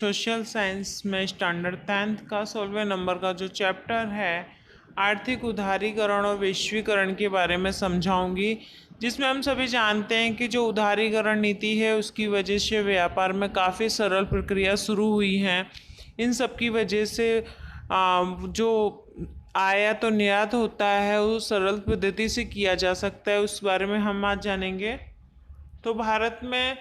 Social science में standard 10th का 16वें number का जो चैप्टर है आर्थिक उदारीकरण और वैश्वीकरण के बारे में समझाऊंगी, जिसमें हम सभी जानते हैं कि जो उदारीकरण नीति है उसकी वजह से व्यापार में काफ़ी सरल प्रक्रिया शुरू हुई है। इन सब की वजह से जो आयात और निर्यात होता है वो सरल पद्धति से किया जा सकता है। उस बारे में हम आज जानेंगे। तो भारत में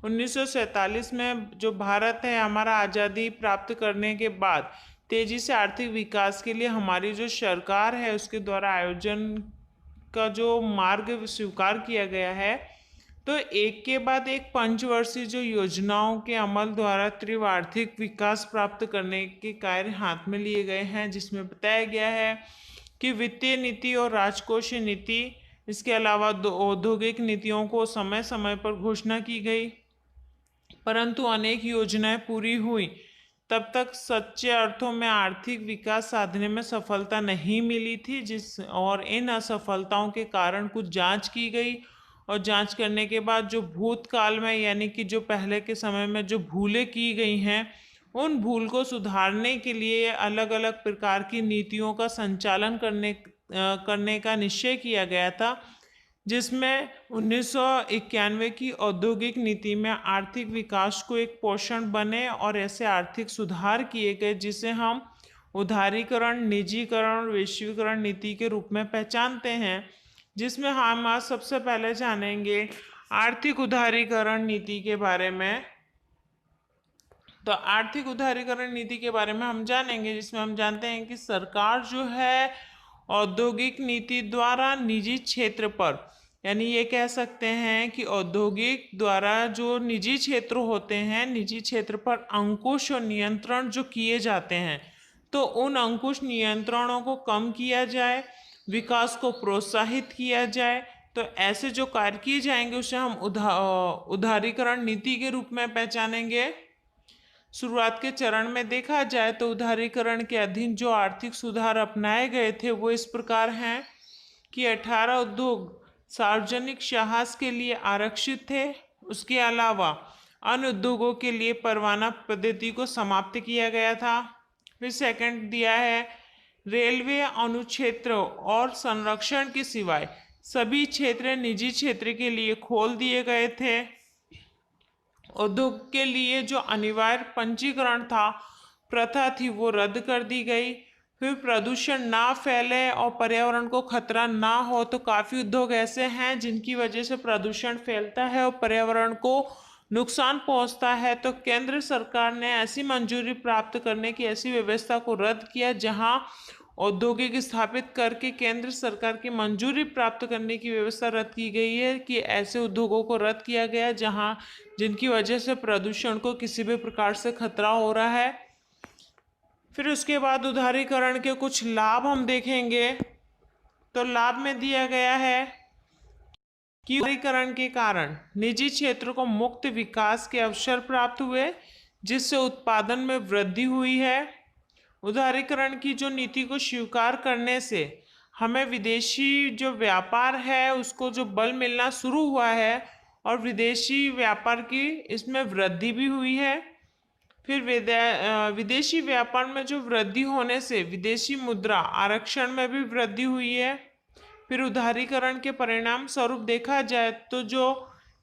1947 में जो भारत है हमारा आज़ादी प्राप्त करने के बाद तेजी से आर्थिक विकास के लिए हमारी जो सरकार है उसके द्वारा आयोजन का जो मार्ग स्वीकार किया गया है। तो एक के बाद एक पंचवर्षीय जो योजनाओं के अमल द्वारा तीव्र आर्थिक विकास प्राप्त करने के कार्य हाथ में लिए गए हैं, जिसमें बताया गया है कि वित्तीय नीति और राजकोषीय नीति, इसके अलावा औद्योगिक नीतियों को समय समय पर घोषणा की गई, परंतु अनेक योजनाएं पूरी हुई तब तक सच्चे अर्थों में आर्थिक विकास साधने में सफलता नहीं मिली थी। और इन असफलताओं के कारण कुछ जांच की गई और जांच करने के बाद जो भूतकाल में यानी कि जो पहले के समय में जो भूलें की गई हैं उन भूल को सुधारने के लिए अलग अलग प्रकार की नीतियों का संचालन करने का निश्चय किया गया था, जिसमें 1991 की औद्योगिक नीति में आर्थिक विकास को एक पोषण बने और ऐसे आर्थिक सुधार किए गए जिसे हम उदारीकरण, निजीकरण और वैश्वीकरण नीति के रूप में पहचानते हैं। जिसमें हम आज सबसे पहले जानेंगे आर्थिक उदारीकरण नीति के बारे में। तो आर्थिक उदारीकरण नीति के बारे में हम जानेंगे, जिसमें हम जानते हैं कि सरकार जो है औद्योगिक नीति द्वारा निजी क्षेत्र पर, यानी ये कह सकते हैं कि औद्योगिक द्वारा जो निजी क्षेत्र होते हैं, निजी क्षेत्र पर अंकुश और नियंत्रण जो किए जाते हैं, तो उन अंकुश नियंत्रणों को कम किया जाए, विकास को प्रोत्साहित किया जाए। तो ऐसे जो कार्य किए जाएंगे उसे हम उदारीकरण नीति के रूप में पहचानेंगे। शुरुआत के चरण में देखा जाए तो उदारीकरण के अधीन जो आर्थिक सुधार अपनाए गए थे वो इस प्रकार हैं कि 18 उद्योग सार्वजनिक साहस के लिए आरक्षित थे। उसके अलावा अन्य उद्योगों के लिए परवाना पद्धति को समाप्त किया गया था। फिर सेकंड दिया है रेलवे अनुक्षेत्र और संरक्षण के सिवाय सभी क्षेत्र निजी क्षेत्र के लिए खोल दिए गए थे। उद्योग के लिए जो अनिवार्य पंजीकरण था प्रथा थी वो रद्द कर दी गई। फिर प्रदूषण ना फैले और पर्यावरण को खतरा ना हो, तो काफ़ी उद्योग ऐसे हैं जिनकी वजह से प्रदूषण फैलता है और पर्यावरण को नुकसान पहुंचता है। तो केंद्र सरकार ने ऐसी मंजूरी प्राप्त करने की ऐसी व्यवस्था को रद्द किया, जहां औद्योगिक स्थापित करके केंद्र सरकार की मंजूरी प्राप्त करने की व्यवस्था रद्द की गई है कि ऐसे उद्योगों को रद्द किया गया जहां जिनकी वजह से प्रदूषण को किसी भी प्रकार से खतरा हो रहा है। फिर उसके बाद उदारीकरण के कुछ लाभ हम देखेंगे। तो लाभ में दिया गया है कि उदारीकरण के कारण निजी क्षेत्र को मुक्त विकास के अवसर प्राप्त हुए, जिससे उत्पादन में वृद्धि हुई है। उदारीकरण की जो नीति को स्वीकार करने से हमें विदेशी जो व्यापार है उसको जो बल मिलना शुरू हुआ है और विदेशी व्यापार की इसमें वृद्धि भी हुई है। फिर विदेशी व्यापार में जो वृद्धि होने से विदेशी मुद्रा आरक्षण में भी वृद्धि हुई है। फिर उदारीकरण के परिणाम स्वरूप देखा जाए तो जो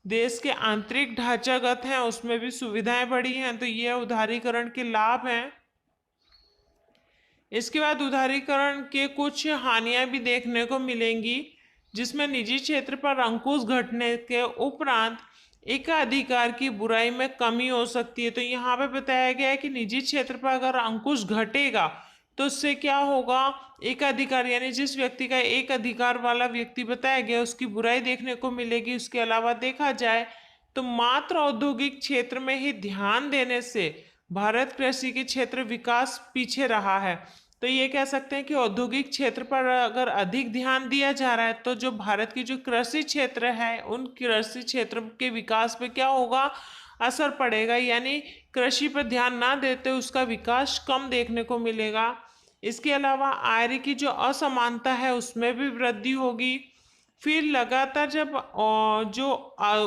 देश के आंतरिक ढांचागत हैं उसमें भी सुविधाएं बढ़ी हैं। तो ये उदारीकरण के लाभ हैं। इसके बाद उदारीकरण के कुछ हानियां भी देखने को मिलेंगी, जिसमें निजी क्षेत्र पर अंकुश घटने के उपरांत एकाधिकार की बुराई में कमी हो सकती है। तो यहाँ पे बताया गया है कि निजी क्षेत्र पर अगर अंकुश घटेगा तो उससे क्या होगा, एकाधिकार यानी जिस व्यक्ति का एक अधिकार वाला व्यक्ति बताया गया उसकी बुराई देखने को मिलेगी। उसके अलावा देखा जाए तो मात्र औद्योगिक क्षेत्र में ही ध्यान देने से भारत कृषि के क्षेत्र विकास पीछे रहा है। तो ये कह सकते हैं कि औद्योगिक क्षेत्र पर अगर अधिक ध्यान दिया जा रहा है तो जो भारत की जो कृषि क्षेत्र है उन कृषि क्षेत्र के विकास पे क्या होगा, असर पड़ेगा, यानी कृषि पर ध्यान ना देते उसका विकास कम देखने को मिलेगा। इसके अलावा आय की जो असमानता है उसमें भी वृद्धि होगी। फिर लगातार जब जो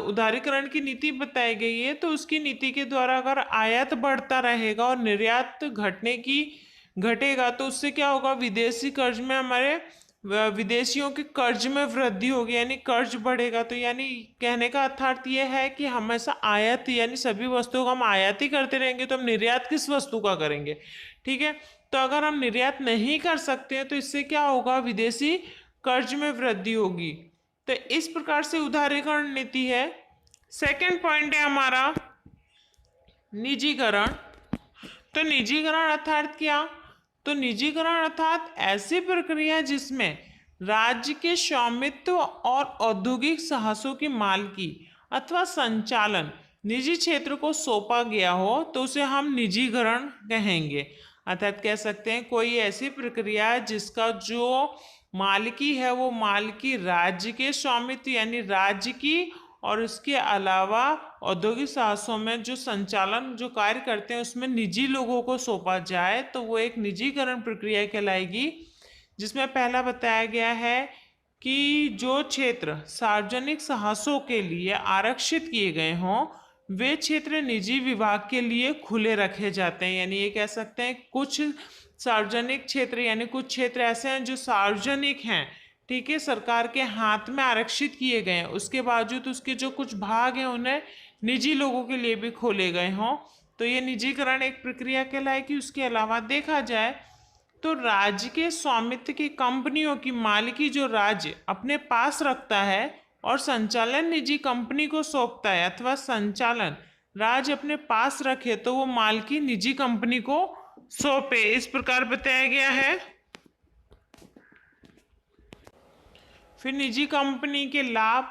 उदारीकरण की नीति बताई गई है तो उसकी नीति के द्वारा अगर आयात बढ़ता रहेगा और निर्यात घटेगा तो उससे क्या होगा, विदेशी कर्ज में हमारे विदेशियों के कर्ज में वृद्धि होगी, यानी कर्ज बढ़ेगा। तो यानी कहने का अर्थात ये है कि हमेशा आयात यानी सभी वस्तुओं को हम आयात ही करते रहेंगे तो हम निर्यात किस वस्तु का करेंगे। ठीक है, तो अगर हम निर्यात नहीं कर सकते हैं तो इससे क्या होगा, विदेशी कर्ज में वृद्धि होगी। तो इस प्रकार से उदारीकरण नीति है। सेकंड पॉइंट है हमारा निजीकरण। तो निजीकरण अर्थात क्या, तो निजीकरण अर्थात ऐसी प्रक्रिया जिसमें राज्य के स्वामित्व और औद्योगिक साहसों की मालिकी अथवा संचालन निजी क्षेत्र को सौंपा गया हो तो उसे हम निजीकरण कहेंगे। अर्थात कह सकते हैं कोई ऐसी प्रक्रिया जिसका जो मालिकी है वो मालिकी राज्य के स्वामित्व यानी राज्य की, और इसके अलावा औद्योगिक साहसों में जो संचालन जो कार्य करते हैं उसमें निजी लोगों को सौंपा जाए तो वो एक निजीकरण प्रक्रिया कहलाएगी। जिसमें पहला बताया गया है कि जो क्षेत्र सार्वजनिक साहसों के लिए आरक्षित किए गए हों वे क्षेत्र निजी विभाग के लिए खुले रखे जाते हैं। यानी ये कह सकते हैं कुछ सार्वजनिक क्षेत्र यानी कुछ क्षेत्र ऐसे हैं जो सार्वजनिक हैं, ठीक है, सरकार के हाथ में आरक्षित किए गए हैं, उसके बावजूद उसके जो कुछ भाग हैं उन्हें निजी लोगों के लिए भी खोले गए हों तो ये निजीकरण एक प्रक्रिया कहलाएगी। उसके अलावा देखा जाए तो राज्य के स्वामित्व की कंपनियों की मालिकी जो राज्य अपने पास रखता है और संचालन निजी कंपनी को सौंपता है अथवा संचालन राज्य अपने पास रखे तो वो मालिकी निजी कंपनी को सौंपे, इस प्रकार बताया गया है। फिर निजी कंपनी के लाभ।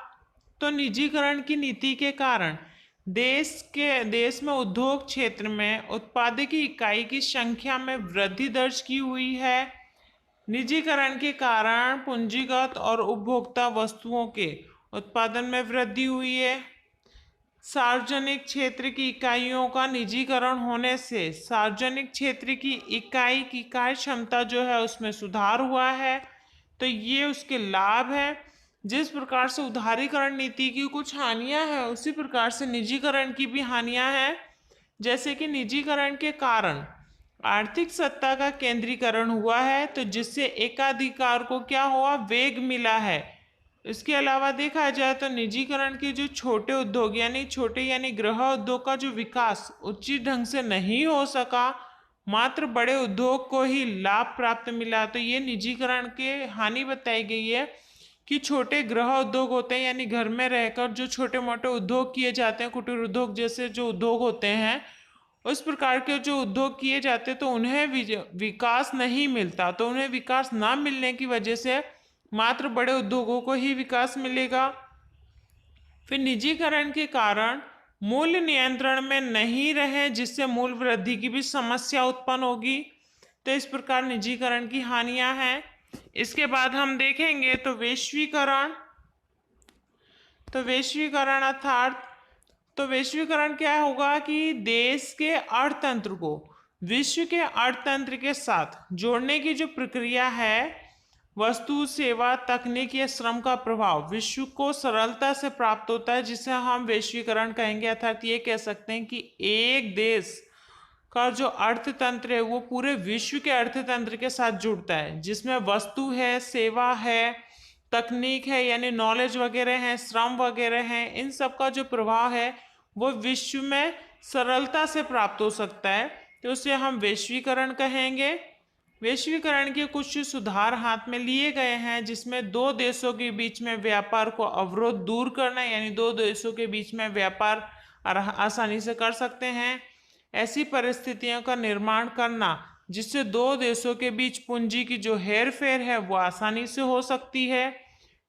तो निजीकरण की नीति के कारण देश में उद्योग क्षेत्र में उत्पादकीय इकाई की संख्या में वृद्धि दर्ज की हुई है। निजीकरण के कारण पूंजीगत और उपभोक्ता वस्तुओं के उत्पादन में वृद्धि हुई है। सार्वजनिक क्षेत्र की इकाइयों का निजीकरण होने से सार्वजनिक क्षेत्र की इकाई की कार्य क्षमता जो है उसमें सुधार हुआ है, तो ये उसके लाभ है। जिस प्रकार से उदारीकरण नीति की कुछ हानियां हैं उसी प्रकार से निजीकरण की भी हानियां हैं। जैसे कि निजीकरण के कारण आर्थिक सत्ता का केंद्रीकरण हुआ है तो जिससे एकाधिकार को क्या हुआ, वेग मिला है। इसके अलावा देखा जाए तो निजीकरण के जो छोटे उद्योग यानी गृह उद्योग का जो विकास उचित ढंग से नहीं हो सका, मात्र बड़े उद्योग को ही लाभ प्राप्त मिला। तो ये निजीकरण के हानि बताई गई है कि छोटे गृह उद्योग होते हैं यानी घर में रहकर जो छोटे मोटे उद्योग किए जाते हैं, कुटीर उद्योग जैसे जो उद्योग होते हैं उस प्रकार के जो उद्योग किए जाते तो उन्हें विकास नहीं मिलता, तो उन्हें विकास ना मिलने की वजह से मात्र बड़े उद्योगों को ही विकास मिलेगा। फिर निजीकरण के कारण मूल्य नियंत्रण में नहीं रहे जिससे मूल्य वृद्धि की भी समस्या उत्पन्न होगी, तो इस प्रकार निजीकरण की हानियां हैं। इसके बाद हम देखेंगे तो वैश्वीकरण। तो वैश्वीकरण क्या होगा कि देश के अर्थतंत्र को विश्व के अर्थतंत्र के साथ जोड़ने की जो प्रक्रिया है, वस्तु सेवा तकनीक या श्रम का प्रभाव विश्व को सरलता से प्राप्त होता है जिसे हम वैश्वीकरण कहेंगे। अर्थात ये कह सकते हैं कि एक देश का जो अर्थतंत्र है वो पूरे विश्व के अर्थतंत्र के साथ जुड़ता है, जिसमें वस्तु है, सेवा है, तकनीक है यानी नॉलेज वगैरह है, श्रम वगैरह है, इन सब का जो प्रभाव है वो विश्व में सरलता से प्राप्त हो सकता है, तो उसे हम वैश्वीकरण कहेंगे। वैश्वीकरण के कुछ सुधार हाथ में लिए गए हैं जिसमें दो देशों के बीच में व्यापार को अवरोध दूर करना यानी दो देशों के बीच में व्यापार आसानी से कर सकते हैं, ऐसी परिस्थितियों का निर्माण करना जिससे दो देशों के बीच पूंजी की जो हेर फेर है वो आसानी से हो सकती है।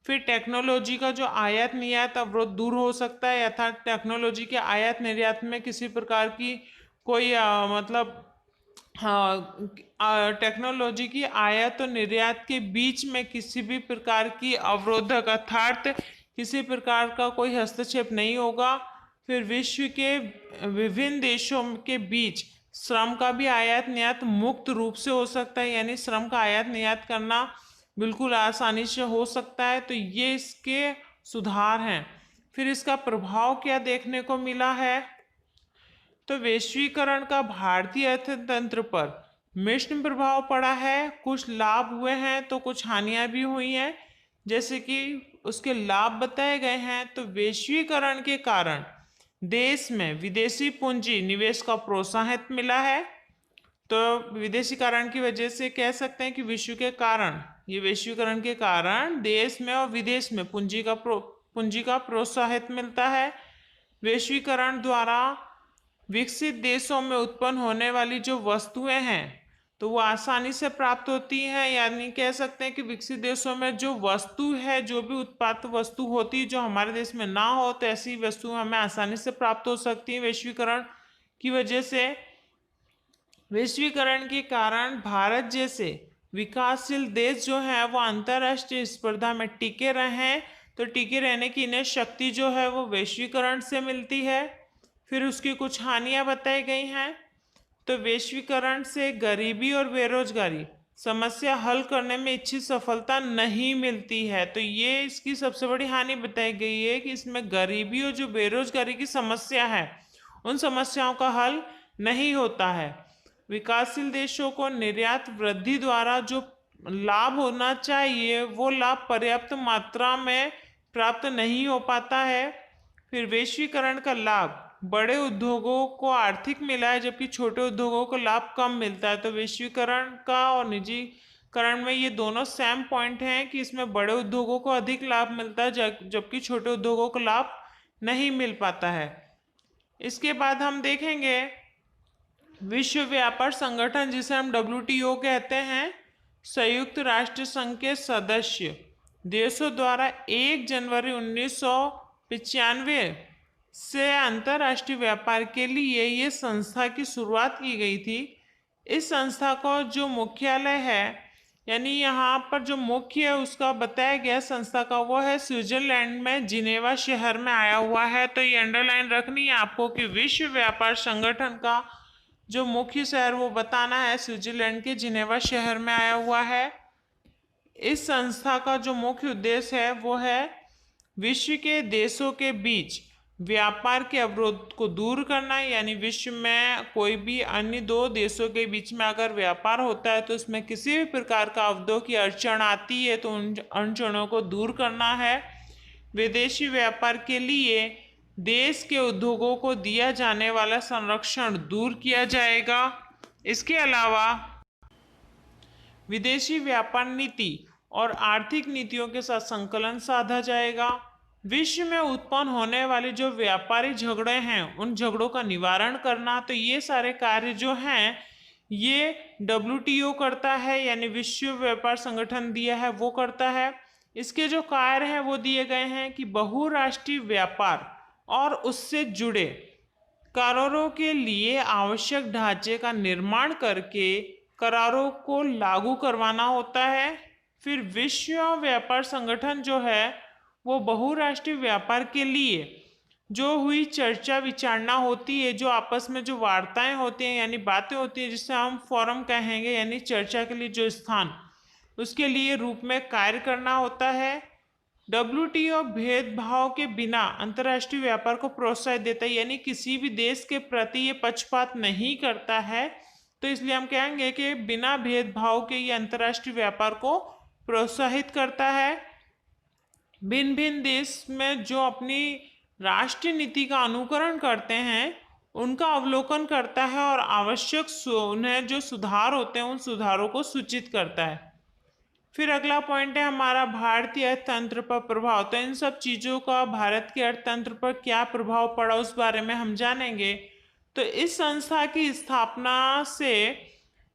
फिर टेक्नोलॉजी का जो आयात निर्यात अवरोध दूर हो सकता है, अर्थात टेक्नोलॉजी के आयात निर्यात में किसी प्रकार की कोई टेक्नोलॉजी की आयात और निर्यात के बीच में किसी भी प्रकार की अवरोधक अर्थात किसी प्रकार का कोई हस्तक्षेप नहीं होगा। फिर विश्व के विभिन्न देशों के बीच श्रम का भी आयात निर्यात मुक्त रूप से हो सकता है, यानी श्रम का आयात निर्यात करना बिल्कुल आसानी से हो सकता है। तो ये इसके सुधार हैं। फिर इसका प्रभाव क्या देखने को मिला है? तो वैश्वीकरण का भारतीय अर्थतंत्र पर मिश्र प्रभाव पड़ा है। कुछ लाभ हुए हैं तो कुछ हानियां भी हुई हैं। जैसे कि उसके लाभ बताए गए हैं। तो वैश्वीकरण के कारण देश में विदेशी पूंजी निवेश का प्रोत्साहन मिला है। तो विदेशी कारण की वजह से कह सकते हैं कि विश्व के कारण, ये वैश्वीकरण के कारण देश में और विदेश में पूंजी का प्रोत्साहन मिलता है। वैश्वीकरण द्वारा विकसित देशों में उत्पन्न होने वाली जो वस्तुएं हैं तो वो आसानी से प्राप्त होती हैं। यानी कह सकते हैं कि विकसित देशों में जो वस्तु है, जो भी उत्पाद वस्तु होती है जो हमारे देश में ना हो, तो ऐसी वस्तु हमें आसानी से प्राप्त हो सकती है वैश्वीकरण की वजह से। वैश्वीकरण के कारण भारत जैसे विकासशील देश जो है वो अंतर्राष्ट्रीय स्पर्धा में टिके रहे हैं। तो टिके रहने की इन्हें शक्ति जो है वो वैश्वीकरण से मिलती है। फिर उसकी कुछ हानियां बताई गई हैं। तो वैश्वीकरण से गरीबी और बेरोजगारी समस्या हल करने में इच्छित सफलता नहीं मिलती है। तो ये इसकी सबसे बड़ी हानि बताई गई है कि इसमें गरीबी और जो बेरोजगारी की समस्या है उन समस्याओं का हल नहीं होता है। विकासशील देशों को निर्यात वृद्धि द्वारा जो लाभ होना चाहिए वो लाभ पर्याप्त मात्रा में प्राप्त नहीं हो पाता है। फिर वैश्वीकरण का लाभ बड़े उद्योगों को आर्थिक मिला है जबकि छोटे उद्योगों को लाभ कम मिलता है। तो वैश्वीकरण का और निजीकरण में ये दोनों सेम पॉइंट हैं कि इसमें बड़े उद्योगों को अधिक लाभ मिलता है जबकि छोटे उद्योगों को लाभ नहीं मिल पाता है। इसके बाद हम देखेंगे विश्व व्यापार संगठन, जिसे हम WTO कहते हैं, संयुक्त राष्ट्र संघ के सदस्य देशों द्वारा 1 जनवरी 1995 से अंतर्राष्ट्रीय व्यापार के लिए ये संस्था की शुरुआत की गई थी। इस संस्था को जो मुख्यालय है, यानी यहाँ पर जो मुख्य है उसका बताया गया संस्था का, वो है स्विट्जरलैंड में जिनेवा शहर में आया हुआ है। तो ये अंडरलाइन रखनी है आपको कि विश्व व्यापार संगठन का जो मुख्य शहर वो बताना है, स्विट्जरलैंड के जिनेवा शहर में आया हुआ है। इस संस्था का जो मुख्य उद्देश्य है वो है विश्व के देशों के बीच व्यापार के अवरोध को दूर करना। यानी विश्व में कोई भी अन्य दो देशों के बीच में अगर व्यापार होता है तो उसमें किसी भी प्रकार का अवरोध की अड़चन आती है तो उन अड़चनों को दूर करना है। विदेशी व्यापार के लिए देश के उद्योगों को दिया जाने वाला संरक्षण दूर किया जाएगा। इसके अलावा विदेशी व्यापार नीति और आर्थिक नीतियों के साथ संकलन साधा जाएगा। विश्व में उत्पन्न होने वाले जो व्यापारी झगड़े हैं उन झगड़ों का निवारण करना, तो ये सारे कार्य जो हैं ये WTO करता है, यानी विश्व व्यापार संगठन दिया है वो करता है। इसके जो कार्य हैं वो दिए गए हैं कि बहुराष्ट्रीय व्यापार और उससे जुड़े करारों के लिए आवश्यक ढांचे का निर्माण करके करारों को लागू करवाना होता है। फिर विश्व व्यापार संगठन जो है वो बहुराष्ट्रीय व्यापार के लिए जो हुई चर्चा विचारणा होती है, जो आपस में जो वार्ताएं होती हैं यानी बातें होती हैं, जिसे हम फोरम कहेंगे, यानी चर्चा के लिए जो स्थान, उसके लिए रूप में कार्य करना होता है। WTO भेदभाव के बिना अंतर्राष्ट्रीय व्यापार को प्रोत्साहित देता है, यानी किसी भी देश के प्रति ये पक्षपात नहीं करता है। तो इसलिए हम कहेंगे कि बिना भेदभाव के ये अंतर्राष्ट्रीय व्यापार को प्रोत्साहित करता है। भिन्न भिन्न देश में जो अपनी राष्ट्रीय नीति का अनुकरण करते हैं उनका अवलोकन करता है और आवश्यक उन्हें जो सुधार होते हैं उन सुधारों को सूचित करता है। फिर अगला पॉइंट है हमारा भारतीय अर्थतंत्र पर प्रभाव। तो इन सब चीज़ों का भारत के अर्थतंत्र पर क्या प्रभाव पड़ा उस बारे में हम जानेंगे। तो इस संस्था की स्थापना से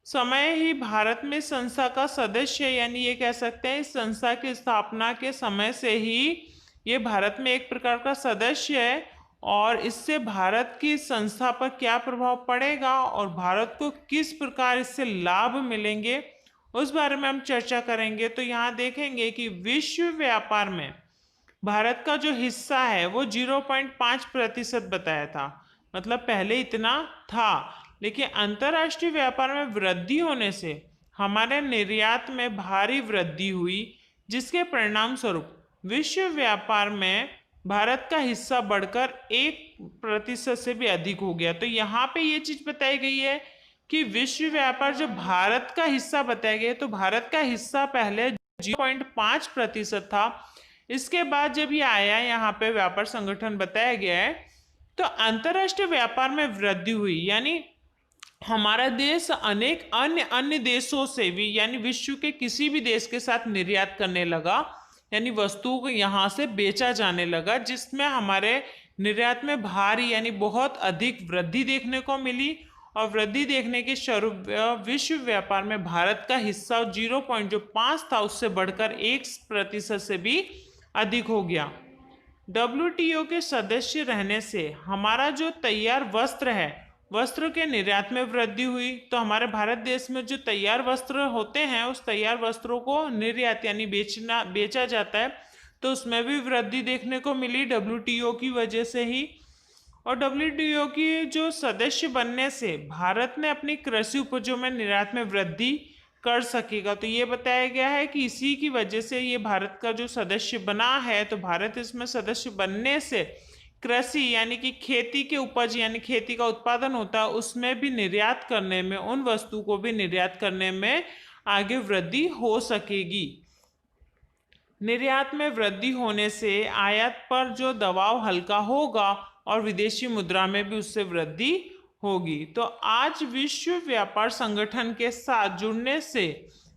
समय ही भारत में संस्था का सदस्य, यानी ये कह सकते हैं इस संस्था की स्थापना के समय से ही ये भारत में एक प्रकार का सदस्य है। और इससे भारत की संस्था पर क्या प्रभाव पड़ेगा और भारत को किस प्रकार इससे लाभ मिलेंगे उस बारे में हम चर्चा करेंगे। तो यहाँ देखेंगे कि विश्व व्यापार में भारत का जो हिस्सा है वो 0.5% बताया था, मतलब पहले इतना था, लेकिन अंतर्राष्ट्रीय व्यापार में वृद्धि होने से हमारे निर्यात में भारी वृद्धि हुई, जिसके परिणाम स्वरूप विश्व व्यापार में भारत का हिस्सा बढ़कर 1% से भी अधिक हो गया। तो यहाँ पे ये चीज बताई गई है कि विश्व व्यापार जो भारत का हिस्सा बताया गया, तो भारत का हिस्सा पहले 0.5% था। इसके बाद जब ये आया यहाँ पे व्यापार संगठन बताया गया है, तो अंतरराष्ट्रीय व्यापार में वृद्धि हुई, यानी हमारा देश अनेक अन्य देशों से भी, यानी विश्व के किसी भी देश के साथ निर्यात करने लगा, यानी वस्तुओं को यहाँ से बेचा जाने लगा, जिसमें हमारे निर्यात में भारी यानी बहुत अधिक वृद्धि देखने को मिली। और वृद्धि देखने के स्वरूप विश्व व्यापार में भारत का हिस्सा 0.5 था, उससे बढ़कर 1% से भी अधिक हो गया। WTO के सदस्य रहने से हमारा जो तैयार वस्त्र है, वस्त्रों के निर्यात में वृद्धि हुई। तो हमारे भारत देश में जो तैयार वस्त्र होते हैं, उस तैयार वस्त्रों को निर्यात यानी बेचा जाता है, तो उसमें भी वृद्धि देखने को मिली WTO की वजह से ही। और WTO की जो सदस्य बनने से भारत ने अपनी कृषि उपजों में निर्यात में वृद्धि कर सकेगा। तो ये बताया गया है कि इसी की वजह से ये भारत का जो सदस्य बना है, तो भारत इसमें सदस्य बनने से कृषि यानी कि खेती के उपज यानी खेती का उत्पादन होता है, उसमें भी निर्यात करने में, उन वस्तु को भी निर्यात करने में आगे वृद्धि हो सकेगी। निर्यात में वृद्धि होने से आयात पर जो दबाव हल्का होगा और विदेशी मुद्रा में भी उससे वृद्धि होगी। तो आज विश्व व्यापार संगठन के साथ जुड़ने से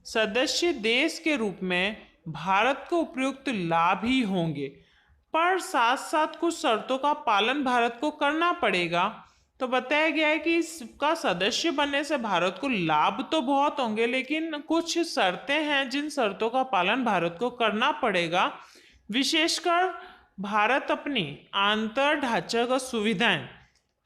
सदस्य देश के रूप में भारत को उपयुक्त लाभ ही होंगे, पर साथ साथ कुछ शर्तों का पालन भारत को करना पड़ेगा। तो बताया गया है कि इसका सदस्य बनने से भारत को लाभ तो बहुत होंगे, लेकिन कुछ शर्तें हैं जिन शर्तों का पालन भारत को करना पड़ेगा। विशेषकर भारत अपनी आंतर ढांचागत सुविधाएं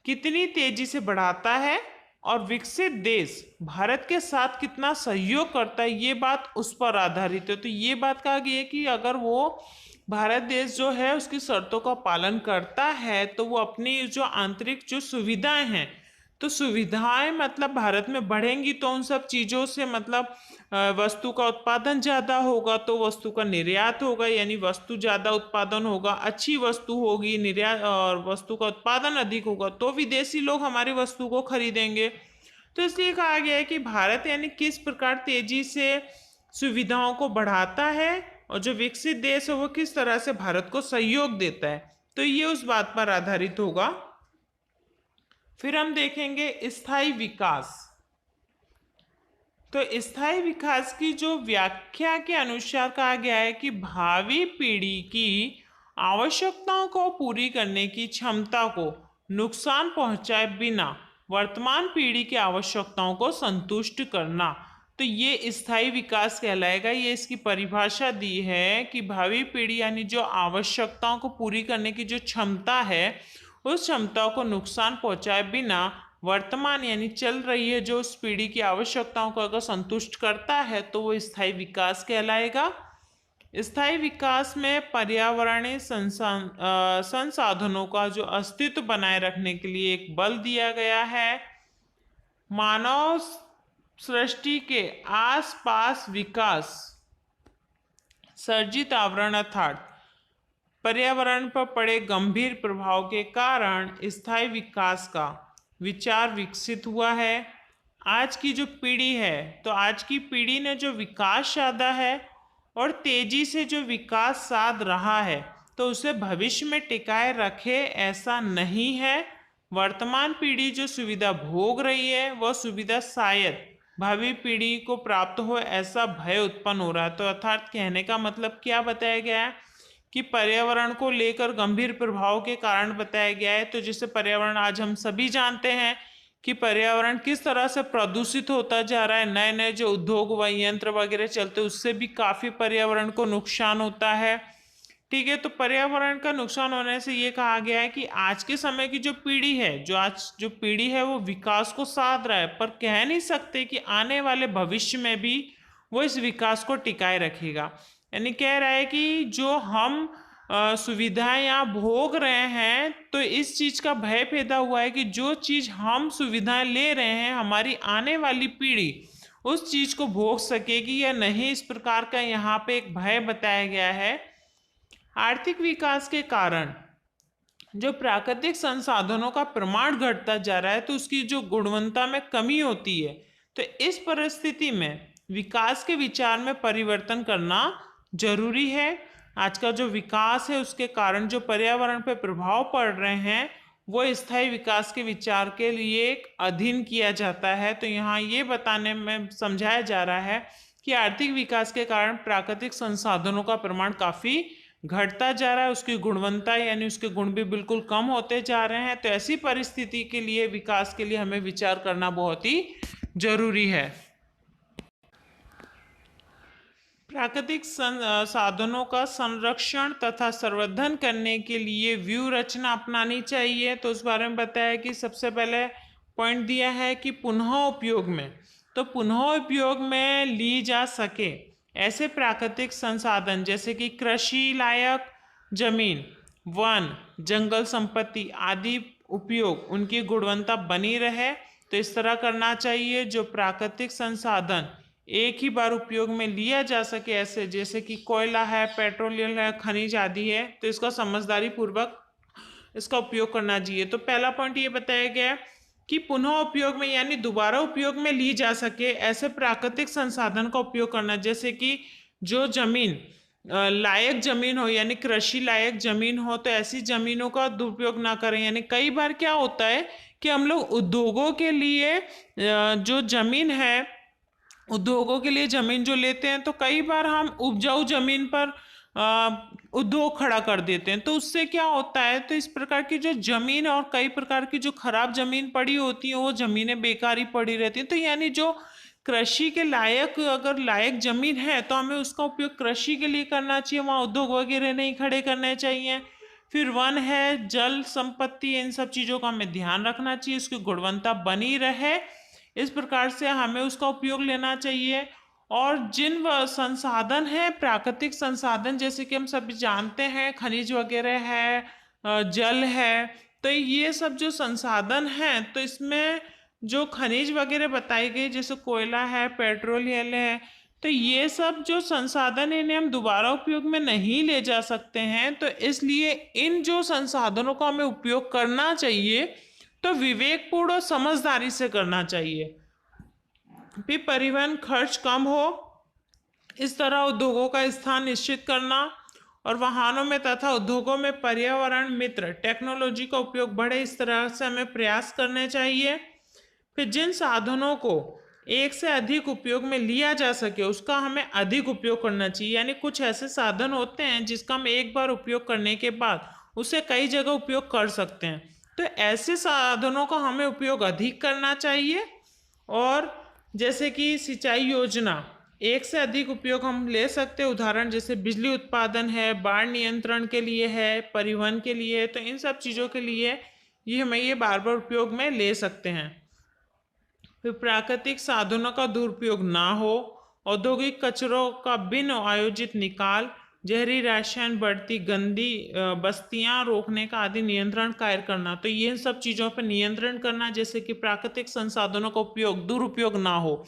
कितनी तेजी से बढ़ाता है और विकसित देश भारत के साथ कितना सहयोग करता है, ये बात उस पर आधारित है। तो ये बात कहा गया है कि अगर वो भारत देश जो है उसकी शर्तों का पालन करता है, तो वो अपनी जो आंतरिक जो सुविधाएं हैं, तो सुविधाएं मतलब भारत में बढ़ेंगी, तो उन सब चीज़ों से मतलब वस्तु का उत्पादन ज़्यादा होगा, तो वस्तु का निर्यात होगा, यानी वस्तु ज़्यादा उत्पादन होगा, अच्छी वस्तु होगी, निर्यात और वस्तु का उत्पादन अधिक होगा, तो विदेशी लोग हमारी वस्तु को खरीदेंगे। तो इसलिए कहा गया है कि भारत यानी किस प्रकार तेजी से सुविधाओं को बढ़ाता है और जो विकसित देश है वो किस तरह से भारत को सहयोग देता है, तो ये उस बात पर आधारित होगा। फिर हम देखेंगे स्थायी विकास। तो स्थायी विकास की जो व्याख्या के अनुसार कहा गया है कि भावी पीढ़ी की आवश्यकताओं को पूरी करने की क्षमता को नुकसान पहुंचाए बिना वर्तमान पीढ़ी की आवश्यकताओं को संतुष्ट करना, तो ये स्थायी विकास कहलाएगा। ये इसकी परिभाषा दी है कि भावी पीढ़ी यानी जो आवश्यकताओं को पूरी करने की जो क्षमता है, उस क्षमता को नुकसान पहुंचाए बिना वर्तमान यानी चल रही है जो उस पीढ़ी की आवश्यकताओं को अगर संतुष्ट करता है, तो वो स्थायी विकास कहलाएगा। स्थायी विकास में पर्यावरणीय संसाधनों का जो अस्तित्व बनाए रखने के लिए एक बल दिया गया है। मानव सृष्टि के आसपास विकास सर्जित आवरण अर्थात पर्यावरण पर पड़े गंभीर प्रभाव के कारण स्थायी विकास का विचार विकसित हुआ है। आज की जो पीढ़ी है, तो आज की पीढ़ी ने जो विकास साधा है और तेजी से जो विकास साध रहा है, तो उसे भविष्य में टिकाए रखे ऐसा नहीं है। वर्तमान पीढ़ी जो सुविधा भोग रही है, वह सुविधा शायद भावी पीढ़ी को प्राप्त हो, ऐसा भय उत्पन्न हो रहा है। तो अर्थात कहने का मतलब क्या बताया गया है कि पर्यावरण को लेकर गंभीर प्रभाव के कारण बताया गया है। तो जैसे पर्यावरण आज हम सभी जानते हैं कि पर्यावरण किस तरह से प्रदूषित होता जा रहा है, नए नए जो उद्योग व यंत्र वगैरह चलते हैं उससे भी काफ़ी पर्यावरण को नुकसान होता है। ठीक है, तो पर्यावरण का नुकसान होने से ये कहा गया है कि आज के समय की जो पीढ़ी है, जो पीढ़ी है वो विकास को साध रहा है, पर कह नहीं सकते कि आने वाले भविष्य में भी वो इस विकास को टिकाए रखेगा। यानी कह रहा है कि जो हम सुविधाएं यहाँ भोग रहे हैं, तो इस चीज़ का भय पैदा हुआ है कि जो चीज़ हम सुविधाएं ले रहे हैं, हमारी आने वाली पीढ़ी उस चीज को भोग सकेगी या नहीं, इस प्रकार का यहाँ पे एक भय बताया गया है। आर्थिक विकास के कारण जो प्राकृतिक संसाधनों का प्रमाण घटता जा रहा है तो उसकी जो गुणवत्ता में कमी होती है। तो इस परिस्थिति में विकास के विचार में परिवर्तन करना जरूरी है। आज का जो विकास है उसके कारण जो पर्यावरण पर प्रभाव पड़ रहे हैं वो स्थायी विकास के विचार के लिए एक अधीन किया जाता है। तो यहाँ ये बताने में समझाया जा रहा है कि आर्थिक विकास के कारण प्राकृतिक संसाधनों का प्रमाण काफी घटता जा रहा है, उसकी गुणवत्ता यानी उसके गुण भी बिल्कुल कम होते जा रहे हैं। तो ऐसी परिस्थिति के लिए विकास के लिए हमें विचार करना बहुत ही जरूरी है। प्राकृतिक साधनों का संरक्षण तथा संवर्धन करने के लिए व्यूह रचना अपनानी चाहिए। तो उस बारे में बताया कि सबसे पहले पॉइंट दिया है कि पुनः उपयोग में, तो पुनः उपयोग में ली जा सके ऐसे प्राकृतिक संसाधन जैसे कि कृषि लायक जमीन, वन, जंगल संपत्ति आदि उपयोग उनकी गुणवत्ता बनी रहे। तो इस तरह करना चाहिए जो प्राकृतिक संसाधन एक ही बार उपयोग में लिया जा सके, ऐसे जैसे कि कोयला है, पेट्रोलियम है, खनिज आदि है, तो इसका समझदारी पूर्वक इसका उपयोग करना चाहिए। तो पहला पॉइंट ये बताया गया कि पुनः उपयोग में यानी दोबारा उपयोग में ली जा सके ऐसे प्राकृतिक संसाधन का उपयोग करना, जैसे कि जो जमीन लायक जमीन हो यानी कृषि लायक जमीन हो तो ऐसी जमीनों का दुरुपयोग ना करें। यानी कई बार क्या होता है कि हम लोग उद्योगों के लिए जो जमीन है, उद्योगों के लिए जमीन जो लेते हैं तो कई बार हम उपजाऊ जमीन पर उद्योग खड़ा कर देते हैं। तो उससे क्या होता है, तो इस प्रकार की जो जमीन और कई प्रकार की जो खराब जमीन पड़ी होती है वो जमीनें बेकार ही पड़ी रहती हैं। तो यानी जो कृषि के लायक अगर लायक जमीन है तो हमें उसका उपयोग कृषि के लिए करना चाहिए, वहाँ उद्योग वगैरह नहीं खड़े करने चाहिए। फिर वन है, जल संपत्ति, इन सब चीज़ों का हमें ध्यान रखना चाहिए, उसकी गुणवत्ता बनी रहे, इस प्रकार से हमें उसका उपयोग लेना चाहिए। और जिन संसाधन है प्राकृतिक संसाधन जैसे कि हम सभी जानते हैं खनिज वगैरह है, जल है, तो ये सब जो संसाधन हैं तो इसमें जो खनिज वगैरह बताई गई जैसे कोयला है, पेट्रोलियम है, तो ये सब जो संसाधन है इन्हें हम दोबारा उपयोग में नहीं ले जा सकते हैं। तो इसलिए इन जो संसाधनों का हमें उपयोग करना चाहिए तो विवेकपूर्ण और समझदारी से करना चाहिए। भी परिवहन खर्च कम हो, इस तरह उद्योगों का स्थान निश्चित करना और वाहनों में तथा उद्योगों में पर्यावरण मित्र टेक्नोलॉजी का उपयोग बढ़े, इस तरह से हमें प्रयास करने चाहिए। फिर जिन साधनों को एक से अधिक उपयोग में लिया जा सके उसका हमें अधिक उपयोग करना चाहिए। यानी कुछ ऐसे साधन होते हैं जिसका हम एक बार उपयोग करने के बाद उसे कई जगह उपयोग कर सकते हैं, तो ऐसे साधनों का हमें उपयोग अधिक करना चाहिए। और जैसे कि सिंचाई योजना एक से अधिक उपयोग हम ले सकते हैं, उदाहरण जैसे बिजली उत्पादन है, बाढ़ नियंत्रण के लिए है, परिवहन के लिए, तो इन सब चीज़ों के लिए ये बार बार उपयोग में ले सकते हैं। फिर प्राकृतिक साधनों का दुरुपयोग ना हो, औद्योगिक कचरों का बिन आयोजित निकाल, जहरी रसायन बढ़ती गंदी बस्तियां रोकने का आदि नियंत्रण कार्य करना। तो ये सब चीज़ों पर नियंत्रण करना, जैसे कि प्राकृतिक संसाधनों का उपयोग दुरुपयोग ना हो,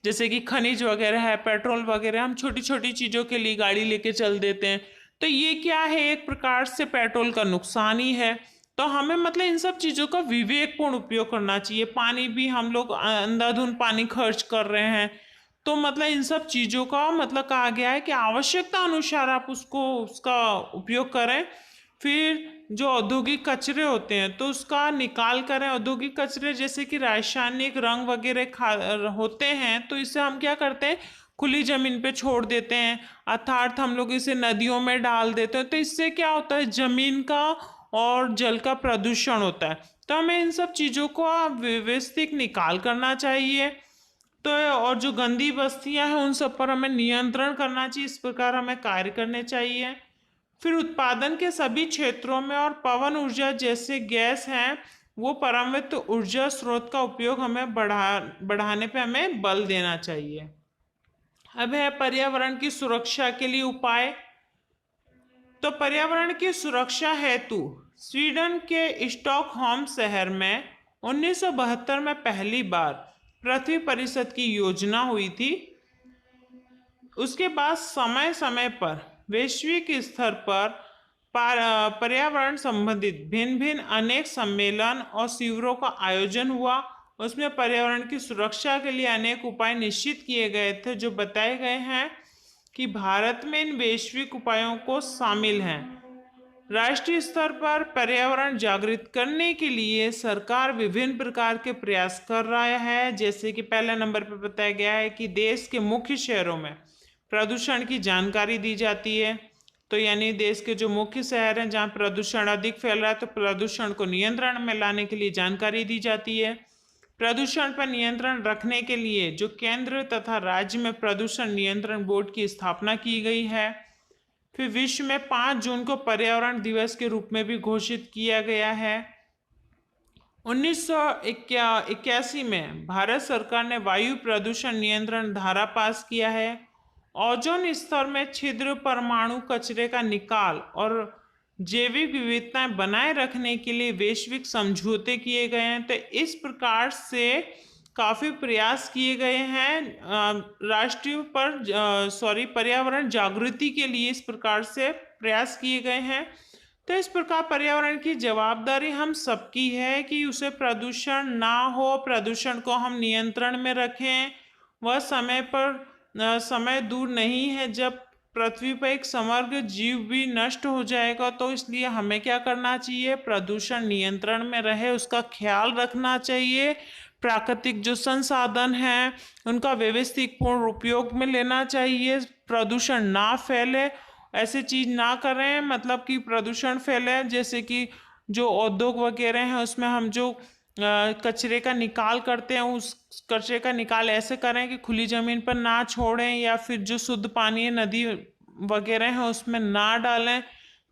जैसे कि खनिज वगैरह है, पेट्रोल वगैरह, हम छोटी छोटी चीज़ों के लिए गाड़ी लेके चल देते हैं, तो ये क्या है, एक प्रकार से पेट्रोल का नुकसान ही है। तो हमें मतलब इन सब चीज़ों का विवेकपूर्ण उपयोग करना चाहिए। पानी भी हम लोग अंधाधुंध पानी खर्च कर रहे हैं, तो मतलब इन सब चीज़ों का मतलब कहा गया है कि आवश्यकता अनुसार आप उसका उपयोग करें। फिर जो औद्योगिक कचरे होते हैं तो उसका निकाल करें। औद्योगिक कचरे जैसे कि रासायनिक रंग वगैरह होते हैं तो इससे हम क्या करते हैं, खुली जमीन पे छोड़ देते हैं, अर्थात हम लोग इसे नदियों में डाल देते हैं। तो इससे क्या होता है, जमीन का और जल का प्रदूषण होता है। तो हमें इन सब चीज़ों को व्यवस्थित निकाल करना चाहिए। तो और जो गंदी बस्तियां हैं उन सब पर हमें नियंत्रण करना चाहिए, इस प्रकार हमें कार्य करने चाहिए। फिर उत्पादन के सभी क्षेत्रों में और पवन ऊर्जा जैसे गैस हैं वो परमाणु ऊर्जा स्रोत का उपयोग हमें बढ़ाने पे हमें बल देना चाहिए। अब है पर्यावरण की सुरक्षा के लिए उपाय। तो पर्यावरण की सुरक्षा हेतु स्वीडन के स्टॉकहोम शहर में 1972 में पहली बार पृथ्वी परिषद की योजना हुई थी। उसके बाद समय समय पर वैश्विक स्तर पर पर्यावरण संबंधित भिन्न भिन्न अनेक सम्मेलन और शिविरों का आयोजन हुआ। उसमें पर्यावरण की सुरक्षा के लिए अनेक उपाय निश्चित किए गए थे, जो बताए गए हैं कि भारत में इन वैश्विक उपायों को शामिल हैं। राष्ट्रीय स्तर पर पर्यावरण जागृत करने के लिए सरकार विभिन्न प्रकार के प्रयास कर रहा है। जैसे कि पहले नंबर पर बताया गया है कि देश के मुख्य शहरों में प्रदूषण की जानकारी दी जाती है। तो यानी देश के जो मुख्य शहर हैं जहाँ प्रदूषण अधिक फैल रहा है, तो प्रदूषण को नियंत्रण में लाने के लिए जानकारी दी जाती है। प्रदूषण पर नियंत्रण रखने के लिए जो केंद्र तथा राज्य में प्रदूषण नियंत्रण बोर्ड की स्थापना की गई है। फिर विश्व में 5 जून को पर्यावरण दिवस के रूप में भी घोषित किया गया है। 1981 में भारत सरकार ने वायु प्रदूषण नियंत्रण धारा पास किया है। ओजोन स्तर में छिद्र, परमाणु कचरे का निकाल और जैविक विविधताएं बनाए रखने के लिए वैश्विक समझौते किए गए हैं। तो इस प्रकार से काफ़ी प्रयास किए गए हैं पर्यावरण जागृति के लिए। इस प्रकार से प्रयास किए गए हैं। तो इस प्रकार पर्यावरण की जवाबदारी हम सबकी है कि उसे प्रदूषण ना हो, प्रदूषण को हम नियंत्रण में रखें। वह समय दूर नहीं है जब पृथ्वी पर एक समग्र जीव भी नष्ट हो जाएगा। तो इसलिए हमें क्या करना चाहिए, प्रदूषण नियंत्रण में रहे उसका ख्याल रखना चाहिए। प्राकृतिक जो संसाधन हैं उनका व्यवस्थित पूर्ण उपयोग में लेना चाहिए। प्रदूषण ना फैले, ऐसी चीज़ ना करें मतलब कि प्रदूषण फैले। जैसे कि जो उद्योग वगैरह हैं उसमें हम जो कचरे का निकाल करते हैं, उस कचरे का निकाल ऐसे करें कि खुली ज़मीन पर ना छोड़ें, या फिर जो शुद्ध पानी है नदी वगैरह है उसमें ना डालें।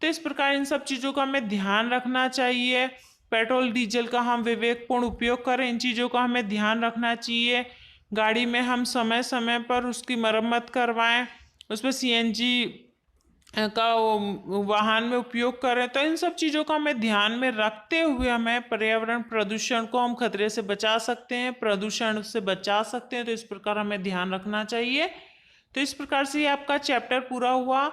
तो इस प्रकार इन सब चीज़ों का हमें ध्यान रखना चाहिए। पेट्रोल डीजल का हम विवेकपूर्ण उपयोग करें, इन चीज़ों का हमें ध्यान रखना चाहिए। गाड़ी में हम समय समय पर उसकी मरम्मत करवाएं, उसमें सीएनजी का वाहन में उपयोग करें। तो इन सब चीज़ों का हमें ध्यान में रखते हुए हमें पर्यावरण प्रदूषण को हम खतरे से बचा सकते हैं, प्रदूषण से बचा सकते हैं। तो इस प्रकार हमें ध्यान रखना चाहिए। तो इस प्रकार से ये आपका चैप्टर पूरा हुआ।